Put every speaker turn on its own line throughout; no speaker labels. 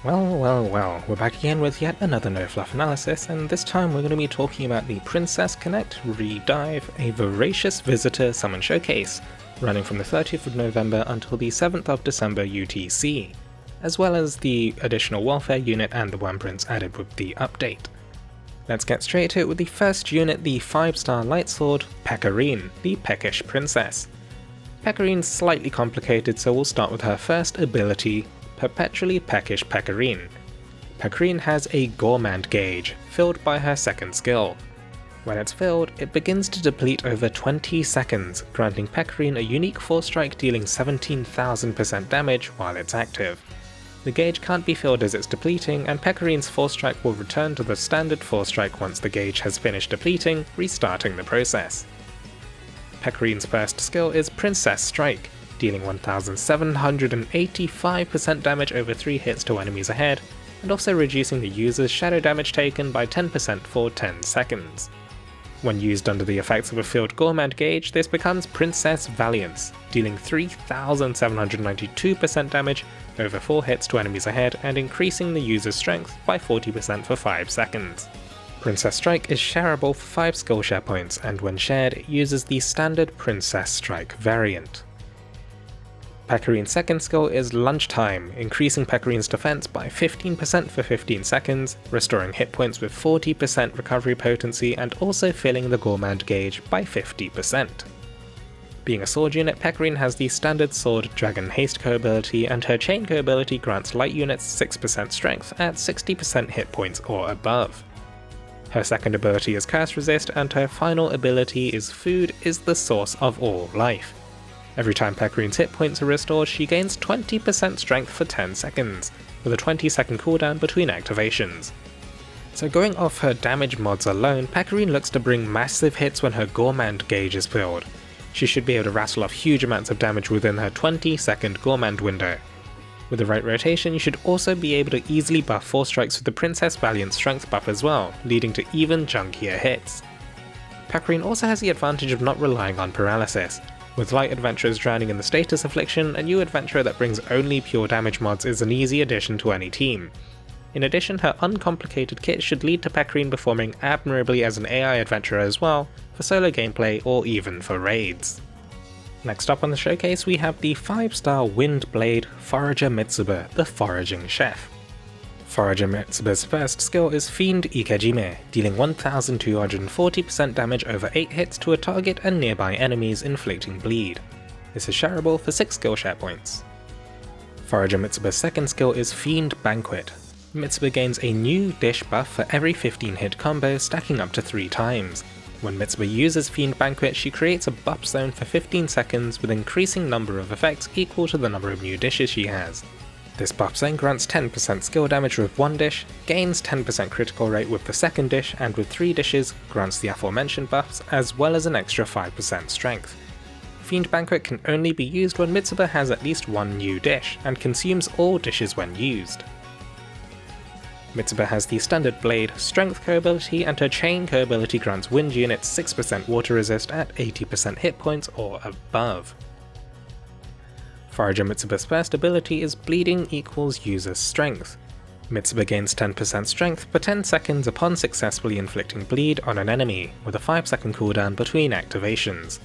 Well, we're back again with yet another No Fluff analysis, and this time we're going to be talking about the Princess Connect Redive, a Voracious Visitor Summon Showcase, running from the 30th of November until the 7th of December UTC, as well as the additional welfare unit and the Wyrmprints added with the update. Let's get straight to it with the first unit, the 5-star light sword, Pecorine, the Peckish Princess. Pecorine's slightly complicated, so we'll start with her first ability, Perpetually Peckish Pecorine. Pecorine has a Gourmand gauge, filled by her second skill. When it's filled, it begins to deplete over 20 seconds, granting Pecorine a unique 4-strike dealing 17,000% damage while it's active. The gauge can't be filled as it's depleting, and Pecorine's 4-strike will return to the standard 4-strike once the gauge has finished depleting, restarting the process. Pecorine's first skill is Princess Strike, dealing 1,785% damage over 3 hits to enemies ahead, and also reducing the user's shadow damage taken by 10% for 10 seconds. When used under the effects of a filled Gourmand gauge, this becomes Princess Valiance, dealing 3,792% damage over 4 hits to enemies ahead and increasing the user's strength by 40% for 5 seconds. Princess Strike is shareable for 5 skill share points, and when shared it uses the standard Princess Strike variant. Pecorine's second skill is Lunchtime, increasing Pecorine's defense by 15% for 15 seconds, restoring hit points with 40% recovery potency and also filling the Gourmand gauge by 50%. Being a sword unit, Pecorine has the standard sword Dragon Haste co-ability, and her chain co-ability grants light units 6% strength at 60% hit points or above. Her second ability is Curse Resist, and her final ability is Food is the source of all life. Every time Pecorine's hit points are restored, she gains 20% strength for 10 seconds, with a 20-second cooldown between activations. So going off her damage mods alone, Pecorine looks to bring massive hits when her Gourmand gauge is filled. She should be able to rattle off huge amounts of damage within her 20-second Gourmand window. With the right rotation, you should also be able to easily buff 4 strikes with the Princess Valiant strength buff as well, leading to even junkier hits. Pecorine also has the advantage of not relying on paralysis. With light adventurers drowning in the status affliction, a new adventurer that brings only pure damage mods is an easy addition to any team. In addition, her uncomplicated kit should lead to Pecorine performing admirably as an AI adventurer as well, for solo gameplay or even for raids. Next up on the showcase we have the 5-star Wind Blade Forager Mitsuba, the Foraging Chef. Forager Mitsuba's first skill is Fiend Ikejime, dealing 1,240% damage over 8 hits to a target and nearby enemies, inflicting bleed. This is shareable for 6 skill share points. Forager Mitsuba's second skill is Fiend Banquet. Mitsuba gains a new dish buff for every 15 hit combo, stacking up to 3 times. When Mitsuba uses Fiend Banquet, she creates a buff zone for 15 seconds with increasing number of effects equal to the number of new dishes she has. This buff zone grants 10% skill damage with 1 dish, gains 10% critical rate with the second dish, and with 3 dishes grants the aforementioned buffs as well as an extra 5% strength. Fiend Banquet can only be used when Mitsuba has at least 1 new dish, and consumes all dishes when used. Mitsuba has the standard Blade Strength co-ability, and her Chain co-ability grants wind units 6% water resist at 80% hit points or above. Forager Mitsuba's first ability is Bleeding equals user's strength. Mitsuba gains 10% strength for 10 seconds upon successfully inflicting bleed on an enemy, with a 5-second cooldown between activations.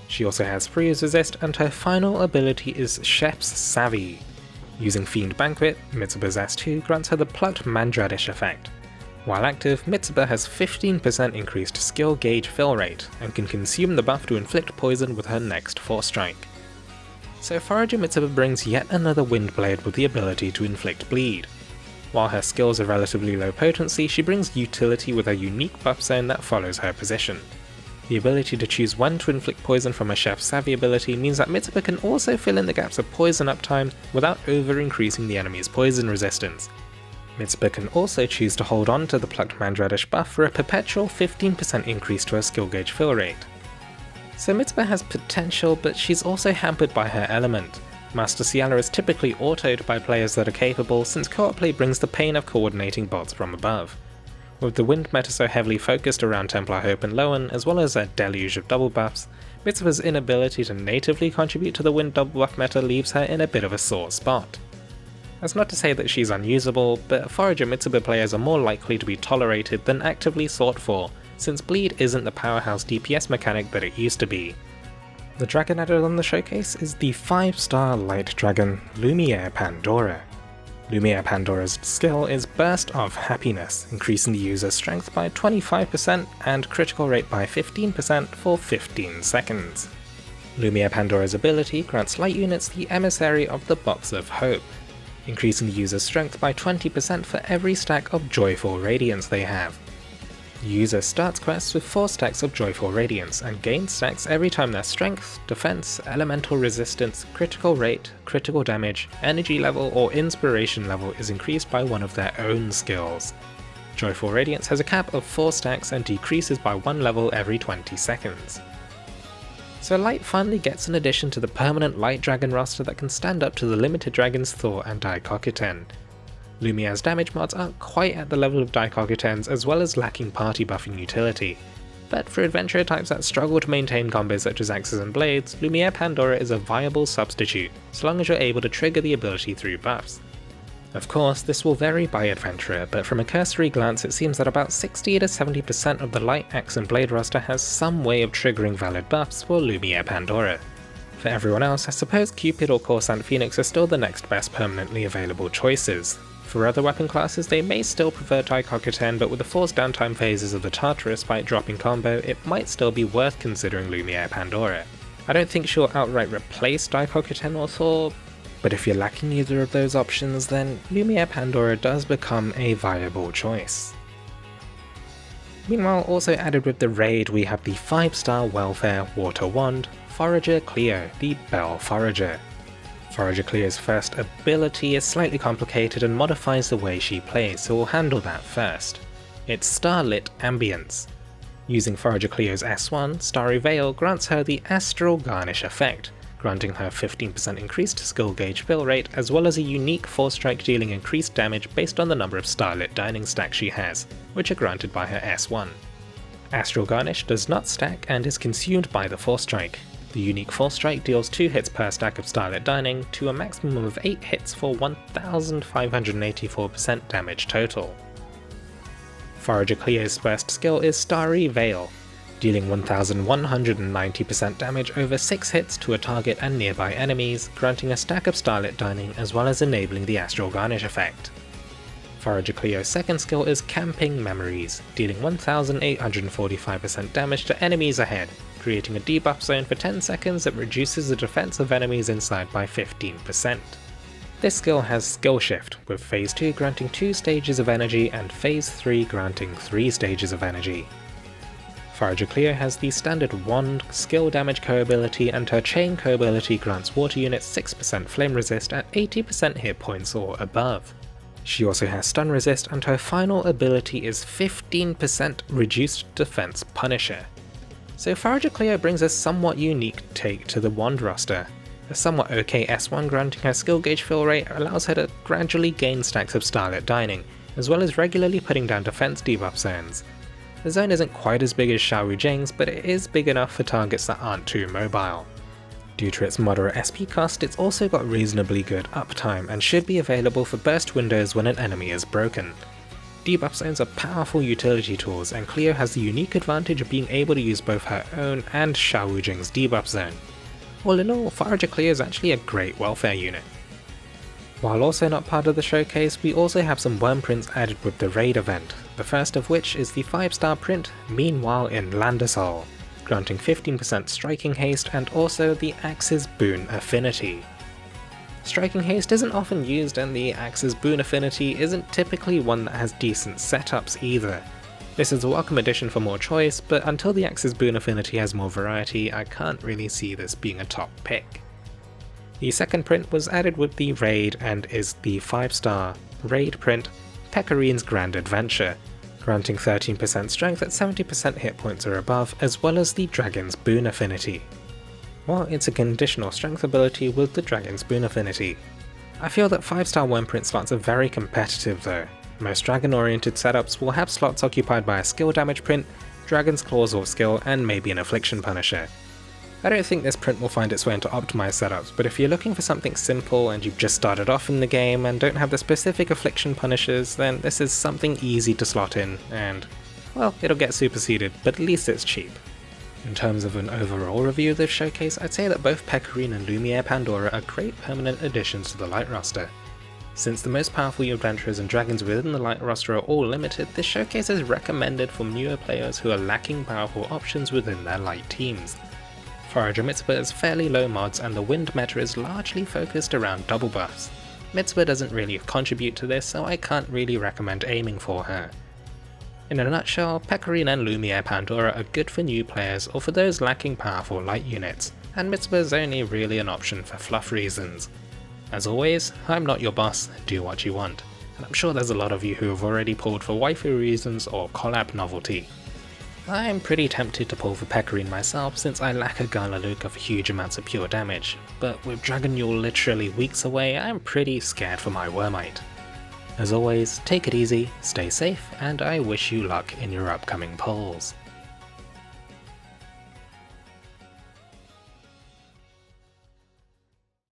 She also has Freeze Resist, and her final ability is Chef's Savvy. Using Fiend Banquet, Mitsuba's S2 grants her the Plucked Mandradish effect. While active, Mitsuba has 15% increased skill gauge fill rate, and can consume the buff to inflict poison with her next 4-strike. So Forager Mitsuba brings yet another Wind Blade with the ability to inflict bleed. While her skills are relatively low potency, she brings utility with a unique buff zone that follows her position. The ability to choose when to inflict poison from a Chef's Savvy ability means that Mitsuba can also fill in the gaps of poison uptime without over-increasing the enemy's poison resistance. Mitsuba can also choose to hold on to the Plucked Mandradish buff for a perpetual 15% increase to her skill gauge fill rate. So Mitsuba has potential, but she's also hampered by her element. Master Ciala is typically autoed by players that are capable, since co-op play brings the pain of coordinating bolts from above. With the wind meta so heavily focused around Templar Hope and Lowen, as well as a deluge of double buffs, Mitsuba's inability to natively contribute to the wind double buff meta leaves her in a bit of a sore spot. That's not to say that she's unusable, but Forager Mitsuba players are more likely to be tolerated than actively sought for, since bleed isn't the powerhouse DPS mechanic that it used to be. The dragon added on the showcase is the 5-star light dragon Lumière Pandora. Lumière Pandora's skill is Burst of Happiness, increasing the user's strength by 25% and critical rate by 15% for 15 seconds. Lumière Pandora's ability grants light units the Emissary of the Box of Hope, increasing the user's strength by 20% for every stack of Joyful Radiance they have. The user starts quests with 4 stacks of Joyful Radiance and gains stacks every time their strength, defense, elemental resistance, critical rate, critical damage, energy level or inspiration level is increased by one of their own skills. Joyful Radiance has a cap of 4 stacks and decreases by 1 level every 20 seconds. So Light finally gets an addition to the permanent Light Dragon roster that can stand up to the limited dragons Thor and Daikokuten. Lumière's damage mods aren't quite at the level of Daikokuten's as well as lacking party buffing utility, but for adventurer types that struggle to maintain combos such as axes and blades, Lumière Pandora is a viable substitute, so long as you're able to trigger the ability through buffs. Of course, this will vary by adventurer, but from a cursory glance it seems that about 60 to 70% of the light axe and blade roster has some way of triggering valid buffs for Lumière Pandora. For everyone else, I suppose Cupid or Coruscant Phoenix are still the next best permanently available choices. For other weapon classes, they may still prefer Daikokuten, but with the forced downtime phases of the Tartarus fight dropping combo, it might still be worth considering Lumière Pandora. I don't think she'll outright replace Daikokuten or Thor, but if you're lacking either of those options, then Lumière Pandora does become a viable choice. Meanwhile, also added with the raid, we have the 5-star welfare water wand, Forager Cleo, the Bell Forager. Forager Cleo's first ability is slightly complicated and modifies the way she plays, so we'll handle that first. It's Starlit Ambience. Using Forager Cleo's S1, Starry Veil grants her the Astral Garnish effect, granting her 15% increased skill gauge fill rate as well as a unique 4-strike dealing increased damage based on the number of Starlit Dining stacks she has, which are granted by her S1. Astral Garnish does not stack and is consumed by the 4-strike. The unique 4-strike deals 2 hits per stack of Starlit Dining to a maximum of 8 hits for 1584% damage total. Forager Cleo's first skill is Starry Veil, dealing 1190% damage over 6 hits to a target and nearby enemies, granting a stack of Starlit Dining as well as enabling the Astral Garnish effect. Forager Cleo's second skill is Camping Memories, dealing 1845% damage to enemies ahead, creating a debuff zone for 10 seconds that reduces the defense of enemies inside by 15%. This skill has Skill Shift, with Phase 2 granting 2 stages of energy and Phase 3 granting 3 stages of energy. Forager Cleo has the standard Wand, Skill Damage co-ability, and her Chain co-ability grants water units 6% flame resist at 80% hit points or above. She also has Stun Resist, and her final ability is 15% Reduced Defense Punisher. So Forager Cleo brings a somewhat unique take to the Wand roster. A somewhat okay S1 granting her skill gauge fill rate allows her to gradually gain stacks of Starlit Dining, as well as regularly putting down defense debuff zones. The zone isn't quite as big as Xiaowu Jing's, but it is big enough for targets that aren't too mobile. Due to its moderate SP cost, it's also got reasonably good uptime and should be available for burst windows when an enemy is broken. Debuff zones are powerful utility tools, and Cleo has the unique advantage of being able to use both her own and Xiaowu Jing's debuff zone. All in all, Forager Cleo is actually a great welfare unit. While also not part of the showcase, we also have some Wyrmprints added with the raid event, the first of which is the 5-star print Meanwhile in Landasol, granting 15% striking haste and also the Axe's Boon Affinity. Striking haste isn't often used, and the Axe's Boon Affinity isn't typically one that has decent setups either. This is a welcome addition for more choice, but until the Axe's Boon Affinity has more variety, I can't really see this being a top pick. The second print was added with the raid and is the 5-star raid print Pecorine's Grand Adventure, granting 13% strength at 70% hit points or above, as well as the Dragon's Boon Affinity. Well, it's a conditional strength ability with the Dragon's Boon Affinity. I feel that 5-star Wyrmprint slots are very competitive though. Most dragon-oriented setups will have slots occupied by a skill damage print, Dragon's Claws or skill, and maybe an Affliction Punisher. I don't think this print will find its way into optimized setups, but if you're looking for something simple and you've just started off in the game and don't have the specific affliction punishers, then this is something easy to slot in, and, well, it'll get superseded, but at least it's cheap. In terms of an overall review of this showcase, I'd say that both Pecorine and Lumière Pandora are great permanent additions to the light roster. Since the most powerful adventurers and dragons within the light roster are all limited, this showcase is recommended for newer players who are lacking powerful options within their light teams. Forager Mitsuba is fairly low mods and the wind meta is largely focused around double buffs. Mitsuba doesn't really contribute to this, so I can't really recommend aiming for her. In a nutshell, Pecorine and Lumière Pandora are good for new players or for those lacking powerful light units, and Mitsuba is only really an option for fluff reasons. As always, I'm not your boss, do what you want, and I'm sure there's a lot of you who have already pulled for waifu reasons or collab novelty. I'm pretty tempted to pull for Pecorine myself since I lack a Gala Luca for huge amounts of pure damage, but with Dragon Yule literally weeks away, I'm pretty scared for my Wyrmite. As always, take it easy, stay safe, and I wish you luck in your upcoming polls.